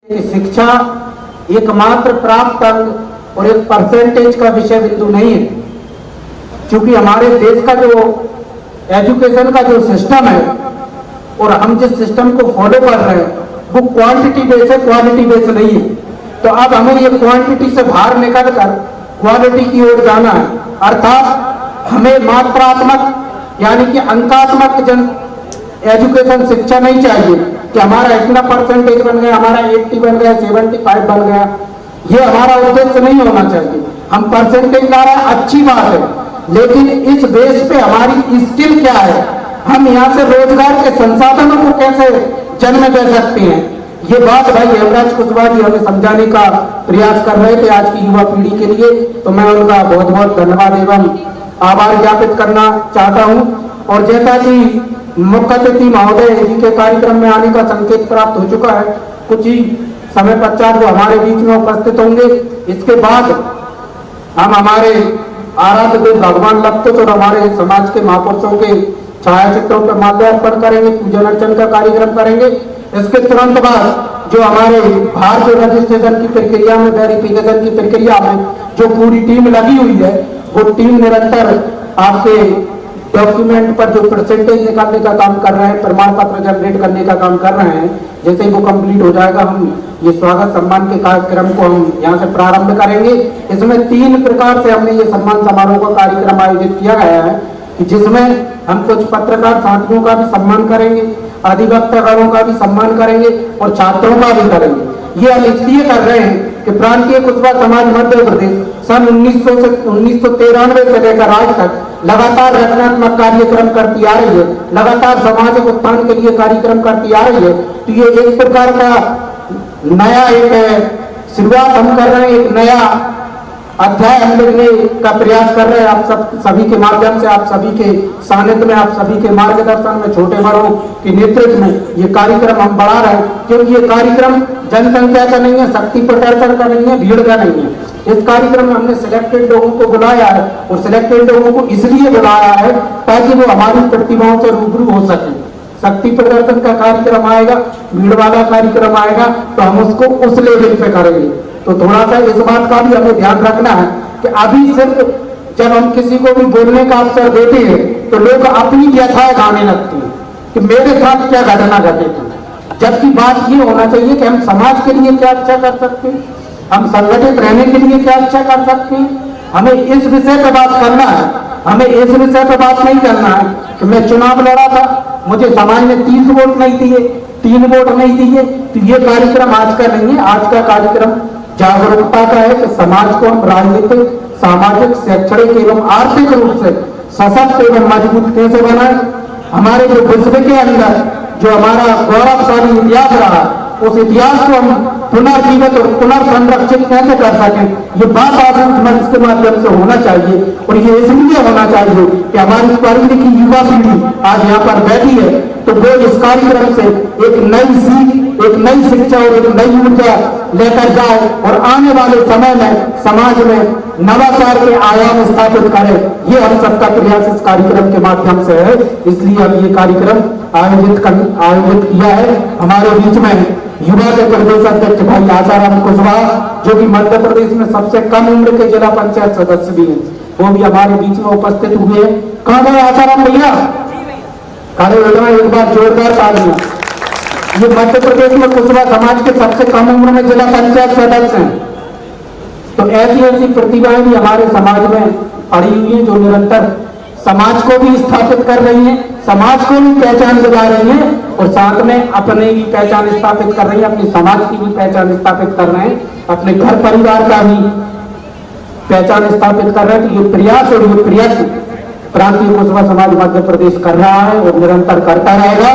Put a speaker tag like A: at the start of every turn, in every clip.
A: कि शिक्षा एकमात्र प्राप्त अंक और एक परसेंटेज का विषय बिंदु नहीं है, क्योंकि हमारे देश का जो एजुकेशन का जो सिस्टम है और हम जिस सिस्टम को फॉलो कर रहे हैं वो क्वांटिटी बेस है, क्वालिटी बेस नहीं है। तो अब हमें ये क्वांटिटी से बाहर निकल कर क्वालिटी की ओर जाना है, अर्थात हमें मात्रात्मक यानी कि अंकात्मक एजुकेशन शिक्षा नहीं चाहिए कि हमारा इतना परसेंटेज बन गया, हमारा 80 बन गया, 75 बन गया। ये हमारा उद्देश्य नहीं होना चाहिए। हम परसेंटेज ला रहे हैं, अच्छी बात है, लेकिन इस बेस पे हमारी स्किल क्या है, हम यहाँ से रोजगार के संसाधनों को कैसे जन्म दे सकते हैं, ये बात भाई हेमराज कुशवाहा जी हमें समझाने का प्रयास कर रहे थे आज की युवा पीढ़ी के लिए। तो मैं उनका बहुत बहुत धन्यवाद एवं आभार ज्ञापित करना चाहता हूँ। और जैसा कि मुख्य अतिथि महोदय जी के कार्यक्रम में आने का संकेत प्राप्त हो चुका है, कुछ ही समय पश्चात वो हमारे बीच में उपस्थित होंगे। इसके बाद हम हमारे आराध्य देव भगवान लक्ष्मण और हमारे समाज के महापुरुषों के छाया चित्रों पर माल्यार्पण करेंगे, पूजन अर्चन का कार्यक्रम करेंगे। इसके तुरंत बाद जो हमारे भारतीय रजिस्ट्रेशन की प्रक्रिया में, वेरिफिकेशन की प्रक्रिया में जो पूरी टीम लगी हुई है, वो टीम निरंतर आपके डॉक्यूमेंट पर जो परसेंटेज निकालने का काम कर रहे हैं, प्रमाण पत्र जनरेट करने का काम कर रहे हैं, जैसे ही वो कंप्लीट हो जाएगा हम ये स्वागत सम्मान के कार्यक्रम को हम यहाँ से प्रारंभ करेंगे। इसमें 3 प्रकार से हमने ये सम्मान समारोह का कार्यक्रम आयोजित किया गया है कि जिसमें हम कुछ पत्रकार साथियों का भी सम्मान करेंगे, अधिवक्तागणों का भी सम्मान करेंगे और छात्रों का भी करेंगे। ये हम इसलिए कर रहे हैं कि प्रांतीय कुशवाहा समाज मध्य प्रदेश सन 1993 से लेकर आज तक लगातार रचनात्मक कार्यक्रम करती आ रही है, लगातार सामाजिक उत्थान के लिए कार्यक्रम करती आ रही है। तो ये एक प्रकार का नया एक शुरुआत हम कर रहे हैं, एक नया अध्याय हम लिखने का प्रयास कर रहे हैं। आप सब सभी के माध्यम से, आप सभी के सानिध्य में, आप सभी के मार्गदर्शन में, छोटे बड़ों के नेतृत्व में ये कार्यक्रम हम बढ़ा रहे हैं, क्योंकि ये कार्यक्रम जनसंख्या का नहीं है, शक्ति प्रदर्शन का नहीं है, भीड़ का नहीं है। इस कार्यक्रम में हमने सिलेक्टेड लोगों को बुलाया है और सिलेक्टेड लोगों को इसलिए बुलाया है ताकि वो हमारी प्रतिभाओं से रूबरू हो सके। शक्ति प्रदर्शन का कार्यक्रम आएगा, भीड़ वाला कार्यक्रम आएगा, तो हम उसको उस लेवल पे करेंगे। तो थोड़ा सा इस बात का भी हमें ध्यान रखना है कि अभी सिर्फ जब हम किसी को भी बोलने का अवसर देते हैं तो लोग अपनी व्यथाएं गाने लगते हैं कि मेरे साथ क्या घटना घटी थी, जबकि बात ये होना चाहिए कि हम समाज के लिए क्या अच्छा कर सकते हैं, हम संगठित रहने के लिए क्या अच्छा कर सकते हैं। हमें इस विषय पर बात करना है, हमें इस विषय पर बात नहीं करना है कि मैं चुनाव लड़ा था, मुझे समाज ने 30 वोट नहीं दिए, 3 वोट नहीं दिए। तो ये कार्यक्रम आज का नहीं है। आज का कार्यक्रम जागरूकता का है कि समाज को हम राजनीतिक, सामाजिक, शैक्षणिक एवं आर्थिक रूप से सशक्त एवं मजबूत कैसे बनाए। हमारे जो विश्व के अंदर जो हमारा गौरवशाली इतिहास रहा, उस इतिहास को हम पुनर्जीवित और पुनर्संरक्षित कैसे कर सकें, ये बात आज इस मंच के माध्यम से होना चाहिए। और ये इसलिए होना चाहिए कि हमारी पढ़ी लिखी युवा पीढ़ी आज यहाँ पर बैठी है, तो वो इस कार्यक्रम से एक नई सीख, एक नई शिक्षा और एक नई ऊर्जा लेकर जाए और आने वाले समय में समाज में नवाचार के आयाम स्थापित करे। ये हम सबका प्रयास इस कार्यक्रम के माध्यम से है। इसलिए अब ये कार्यक्रम आयोजित किया है। हमारे बीच में युवा के प्रदेश अध्यक्ष भाई आचाराम कुशवाहा, जो कि मध्य प्रदेश में सबसे कम उम्र के जिला पंचायत सदस्य भी हैं, वो भी हमारे बीच में उपस्थित हुए हैं। कहाँ गए आचाराम भैया? खड़े हो जाए, एक बार जोरदार तालियां। ये मध्य प्रदेश में कुशवाहा समाज के सबसे कम उम्र में जिला पंचायत सदस्य हैं। तो ऐसी ऐसी प्रतिभाएं भी हमारे समाज में पड़ी हुई हैं, जो निरंतर समाज को भी स्थापित कर रही हैं, समाज को भी पहचान दिला रही हैं और साथ में अपने भी पहचान स्थापित कर रही हैं, अपने समाज की भी पहचान स्थापित कर रहे हैं, अपने घर परिवार का भी पहचान स्थापित कर रहे हैं। तो ये प्रयास और ये प्रयत्न प्रांतीय कुशवाहा समाज मध्य प्रदेश कर रहा है और निरंतर करता रहेगा।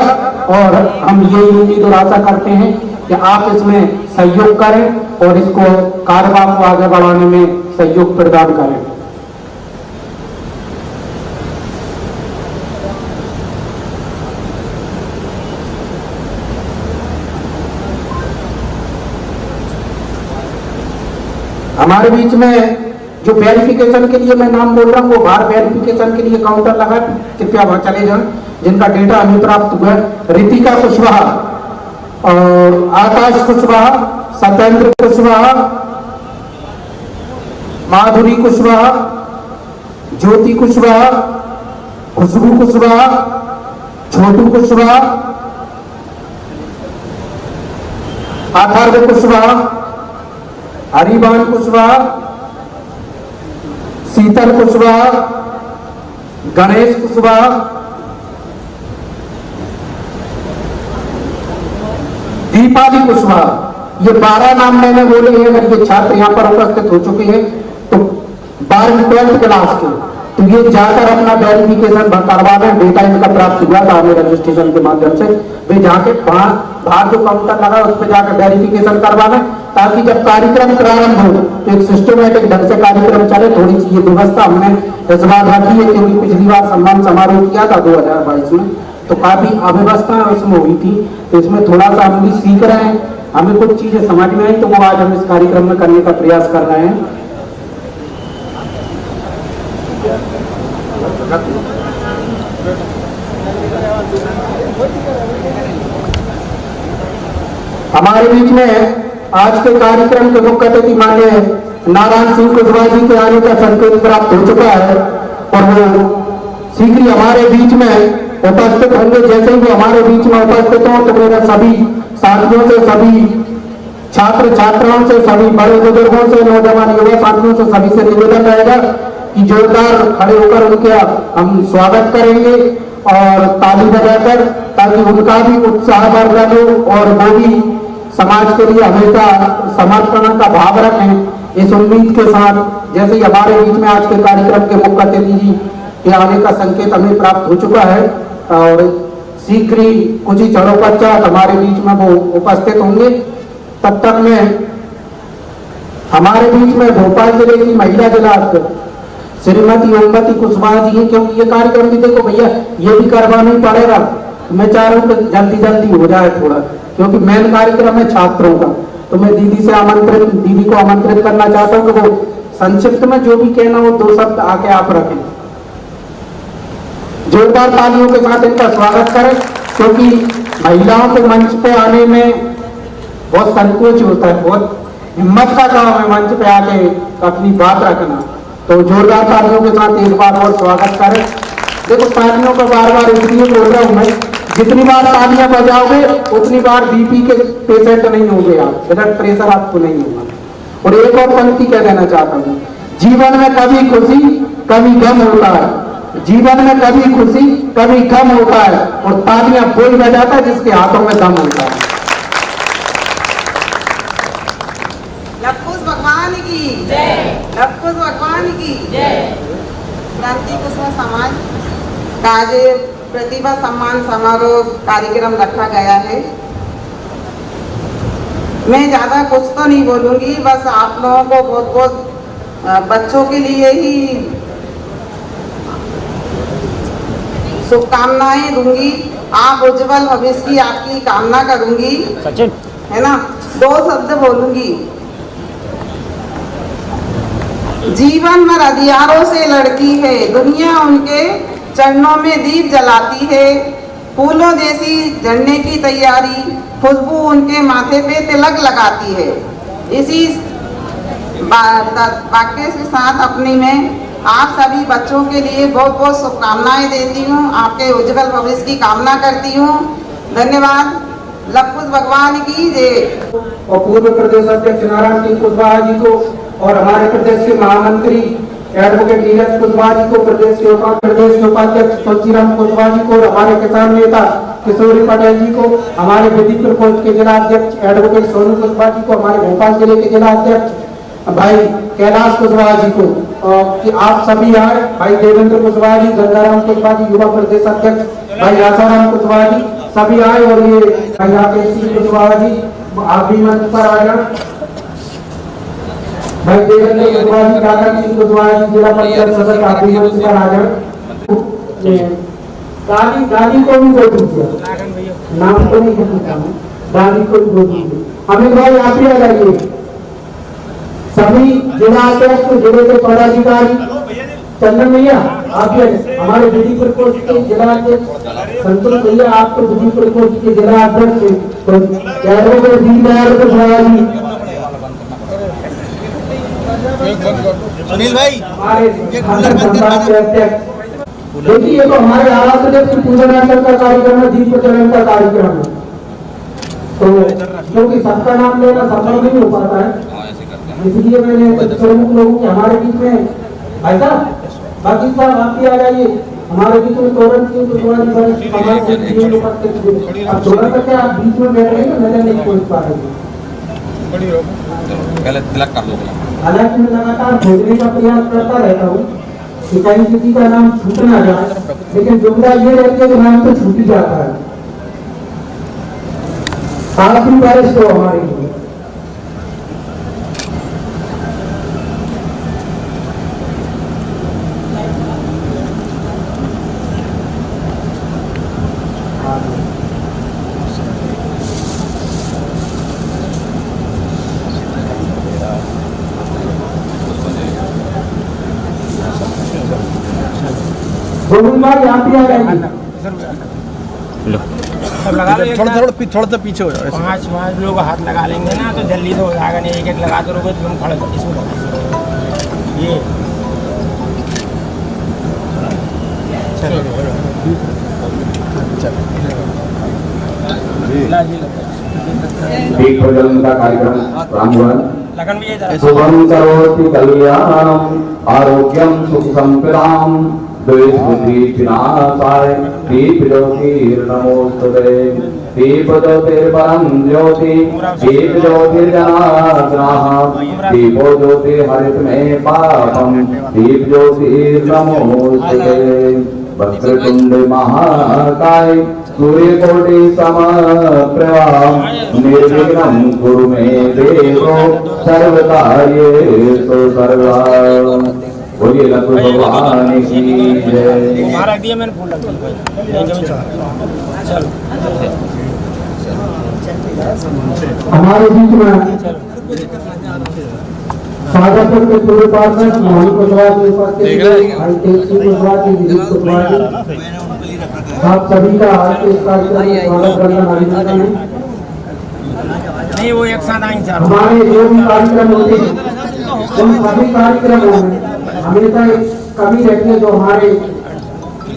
A: और हम ये उम्मीद और आशा करते हैं कि आप इसमें सहयोग करें और इसको कारोबार को आगे बढ़ाने में सहयोग प्रदान करें। हमारे बीच में जो वेरिफिकेशन के लिए मैं नाम बोल रहा हूँ, वो बाहर वेरिफिकेशन के लिए काउंटर लगा, कृपया वहां चले जाएं, जिनका डेटा हमें प्राप्त हुआ है। रितिका कुशवाहा और आकाश कुशवाहा, सत्येंद्र कुशवाहा, माधुरी कुशवाहा, ज्योति कुशवाहा, खुशबू कुशवाहा, छोटू कुशवाहा, अथर्व कुशवाहा, हरिभान कुशवाहा, शीतल कुशवाहा, गणेश कुशवाहा, दीपाली कुशवाहा। ये 12 नाम मैंने बोले हैं। अगर ये छात्र यहाँ पर उपस्थित हो चुके हैं तो 12वीं 12th क्लास के, तो ये जाकर अपना वेरिफिकेशन करवा लें। डेटा इनका प्राप्त हुआ था हमें रजिस्ट्रेशन के माध्यम से। वे जाके बाहर जो काउंटर लगा उस पर जाकर वेरिफिकेशन करवा लें, ताकि जब कार्यक्रम प्रारंभ हो तो एक सिस्टमेटिक ढंग से कार्यक्रम चले। थोड़ी सी ये व्यवस्था हमने इस बार रखी है, क्योंकि पिछली बार सम्मान समारोह किया था 2022 में, तो काफी अव्यवस्था उसमें हुई थी। तो इसमें थोड़ा सा हम भी सीख रहे हैं, हमें कुछ चीजें समझ में आई, तो वो आज हम इस कार्यक्रम में करने का प्रयास कर रहे हैं। हमारे बीच में आज के कार्यक्रम के मुख्य अतिथि माननीय नारायण सिंह कुशवाहा जी के आने का संकेत प्राप्त हो चुका है और वो शीघ्र ही हमारे बीच में उपस्थित होंगे। जैसे ही वो हमारे बीच में उपस्थित हो तो मेरा सभी साथियों से, सभी छात्र छात्राओं से, सभी बड़े बुजुर्गों से, नौजवान युवा साथियों से सभी से निवेदन रहेगा कि जोरदार खड़े होकर उनका हम स्वागत करेंगे और ताली बजाकर, ताकि उनका भी उत्साह बढ़ रहे और वो भी समाज के लिए हमेशा समर्पण का भाव रखें। इस उम्मीद के साथ जैसे ही हमारे बीच में आज के कार्यक्रम के मुख्य अतिथि जी के आने का संकेत हमें प्राप्त हो चुका है और शीघ्र ही कुछ ही क्षणों पश्चात हमारे बीच में वो उपस्थित होंगे। तब तक में हमारे बीच में भोपाल जिले की महिला जिलाध्यक्ष श्रीमती ओमवती कुशवाहा जी हैं, क्योंकि ये कार्यक्रम भी देखो भैया ये भी करवाना ही पड़ेगा। मैं चाह रहा हूँ कि जल्दी जल्दी हो जाए थोड़ा, क्योंकि मेन कार्यक्रम है छात्रों का। तो मैं दीदी को आमंत्रित करना चाहता हूँ कि वो संक्षिप्त में जो भी कहना हो 2 शब्द आके आप रखें। जोरदार तालियों के साथ इनका स्वागत करें, क्योंकि महिलाओं के मंच पे आने में बहुत संकोच होता है, बहुत हिम्मत का काम है मंच पे आके अपनी बात रखना। तो जोरदार तालियों के साथ एक बार और स्वागत करें। देखो तालियों का बार बार इसलिए बोल रहा हूं मैं, जितनी बार तालियां बजाओगे उतनी बार बीपी के पेशेंट नहीं होंगे आप, ब्लड प्रेशर आपको नहीं होगा। और एक और पंक्ति कह देना चाहता हूँ, जीवन में कभी खुशी कभी गम होता है, जीवन में कभी खुशी कभी गम होता है, और तालियां कोई बजाता है जिसके हाथों में दम होता है।
B: लवकुश भगवान की जय, लवकुश भगवान की जय। क्रांति कुशवाहा समाज का आज प्रतिभा सम्मान समारोह कार्यक्रम रखा गया है। मैं ज्यादा कुछ तो नहीं बोलूंगी, बस आप लोगों को बहुत बहुत बच्चों के लिए ही शुभकामनाएं दूंगी। आप उज्जवल भविष्य की आपकी कामना करूंगी, सचिन है ना। 2 शब्द बोलूंगी। जीवन में अंधियारों से लड़ती है दुनिया, उनके चरणों में दीप जलाती है। फूलों जैसी झड़ने की तैयारी, खुशबू उनके माथे पे तिलक लगाती है। इसी वाक्य के साथ अपनी में आप सभी बच्चों के लिए बहुत बहुत शुभकामनाएं देती हूँ, आपके उज्जवल भविष्य की कामना करती हूँ। धन्यवाद। लवकुश भगवान की जय।
A: और पूर्व प्रदेश अध्यक्ष नारायण सिंह कुशवाहा जी को और हमारे प्रदेश के महामंत्री एडवोकेट नीरज कुशवाहा जी को, प्रदेश के उपाध्यक्ष तुलसीराम कुशवाहा जी को, और हमारे किसान नेता किशोरी पटेल जी को, हमारे विधि प्रकोष्ठ के जिला अध्यक्ष एडवोकेट सोनू कुशवाहा जी को, हमारे भोपाल जिले के जिला अध्यक्ष भाई कैलाश कुशवाहा जी को, कि आप सभी आए। भाई देवेंद्र कुशवाहा जी, गंगाराम कुशवाहा जी, युवा प्रदेश अध्यक्ष भाई आसाराम कुशवाहा जी, सभी आए। और ये भाई राकेश सिंह कुशवाहा जी, आप भी मंच पर आ जाए। भाई देवेंद्र कुशवाहा जी, काका सिंह कुशवाहा जी, जिला पंचायत सदस्य, आप भी मंच पर आ जाए। गाली को भी बोल दीजिए, नाम को नहीं कहता हूँ, गाली को भी बोल दीजिए। अमित भाई आप ही आ जाइए। सभी जिला अध्यक्ष, जिले के पदाधिकारी, चंदन भैया आप भी, हमारे विधि प्रकोष्ठ के जिला अध्यक्ष संतोष भैया, आप तो विधि प्रकोष्ठ के जिला अध्यक्ष, तो दीनदयाल कुशवाहा जी
C: सुनील भाई
A: हमारे संस्थान के अध्यक्ष, देखिए ये तो हमारे आराध्य देव की पूजनार्चन का कार्यक्रम है, दीप प्रज्वलन का कार्यक्रम है, तो क्योंकि सबका नाम लेना संभव नहीं हो पाता है, इसलिए मैंने प्रमुख लोगों के हमारे बीच में भाई साहब, बाकी साहब आप भी आ जाइए हमारे बीच में। तोरण सिंह कुशवाहा जी अब थोड़ा सा क्या आप बीच में बैठ रहे हैं, नजर नहीं पहुंच पा रही। हालांकि मैं लगातार खोजने का प्रयास करता रहता हूँ कि कहीं किसी का नाम छूट ना जाए, लेकिन दुविधा ये रहती है कि नाम तो छूट ही जाता है। आखिरी बारिश तो हमारे लिए यहाँ पे आ जाएगी।
C: थोड़ा सा पीछे हो जाओ।
D: 5 लोग हाथ लगा लेंगे ना तो जल्दी तो हो जाएगा, नहीं एक एक लगाते रहोगे तो तुम खड़े इसमें ये
E: दीप प्रज्वलन का कार्यक्रम रामगुण
D: लगन भी है।
E: शुभम करोति कल्याणम आरोग्यम सुख संपदाम द्वेष बुद्धि विनाशाय दीप ज्योतिर्नमोस्तुते। दीप ज्योतिर्परम ज्योति दीप ज्योतिर्जनार्दनः दीपो ज्योति हरित मे पापम दीप ज्योतिर्नमोस्तुते। वक्रतुंड महाकाय सूर्यकोटि समप्रभा निर्विघ्नं कुरु मे देवो सर्वकार्येषु सर्वदा। बोलिए लक्ष्मी भगवान की जय।
D: मारा दिया मैंने फूल लग चलो
A: हमारे बीच में शाजापुर के पूर्व पार्षद मोहन कुशवाहा जी उपस्थित हैं, भाई तेज सिंह कुशवाहा जी, दिलीप कुशवाहा जी, आप सभी का आज के इस कार्यक्रम में स्वागत करना अभिनंदन है।
D: नहीं वो एक साथ आएंगे चारों।
A: हमारे जो भी कार्यक्रम होते हैं उन सभी कार्यक्रमों में हमेशा एक कमी रहती है, जो हमारे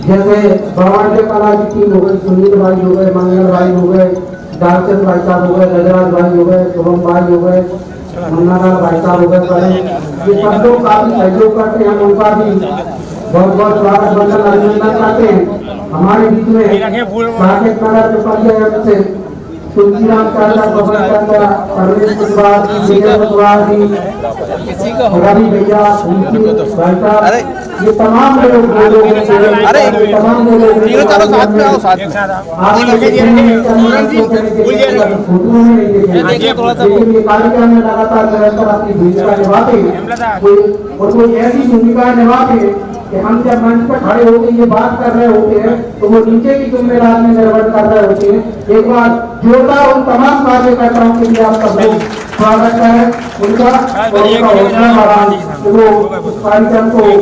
A: जैसे भवानी कला की टीम हो गई, सुनील भाई हो गए, मंगल भाई हो गए, दालचंद भाई साहब हो गए, गजराज भाई हो गए, शुभम भाई हो गए, मुन्नालाल भाई साहब हो गए, ये सब लोग काफी सहयोग करते हैं, उनका भी बहुत बहुत स्वागत बंदन अभिनंदन करते हैं। हमारे बीच में साकेत नगर के पंचायत से तुलसीराम चाचा, गोपाल चाचा, परवेश कुशवाहा जी, विजय कुशवाहा जी, रवि भैया, भाई साहब, ये तमाम लोग तमाम लोग ये कार्यक्रम में लगातार निरंतर अपनी भूमिका निभाते हैं और कोई ऐसी भूमिका निभाते हैं कि हम जब मंच पर खड़े होकर ये बात कर रहे होते हैं तो वो नीचे की जिम्मेदारी में निर्भर कर रहे होते हैं। एक बार जोरदार उन तमाम कार्यकर्ताओं के लिए आप सब लोग स्वागत करें उनका हौसला बढ़ाएं, वो उस कार्यक्रम को कोई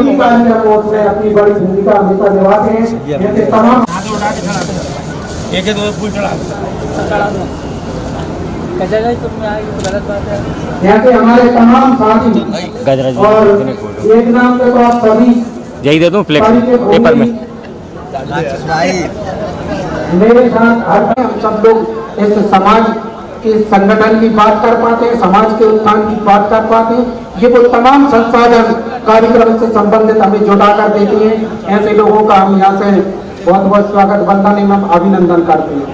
A: भी कार्यक्रम हो उसमें अपनी बड़ी भूमिका हमेशा निभाते हैं। जैसे तमाम
D: एक दो फूल चढ़ा
A: यहाँ के हमारे तमाम साथी और एक नाम पे तो आप सभी
F: यही दे दूं फ्लेक्स पेपर में
A: मेरे साथ हम सब लोग इस समाज के संगठन की बात कर पाते हैं, समाज के उत्थान की बात कर पाते हैं। ये वो तमाम संसाधन कार्यक्रम से संबंधित हमें जुटा कर देती हैं। ऐसे लोगों का हम यहाँ से बहुत बहुत स्वागत वंदन एवं अभिनंदन करते हैं।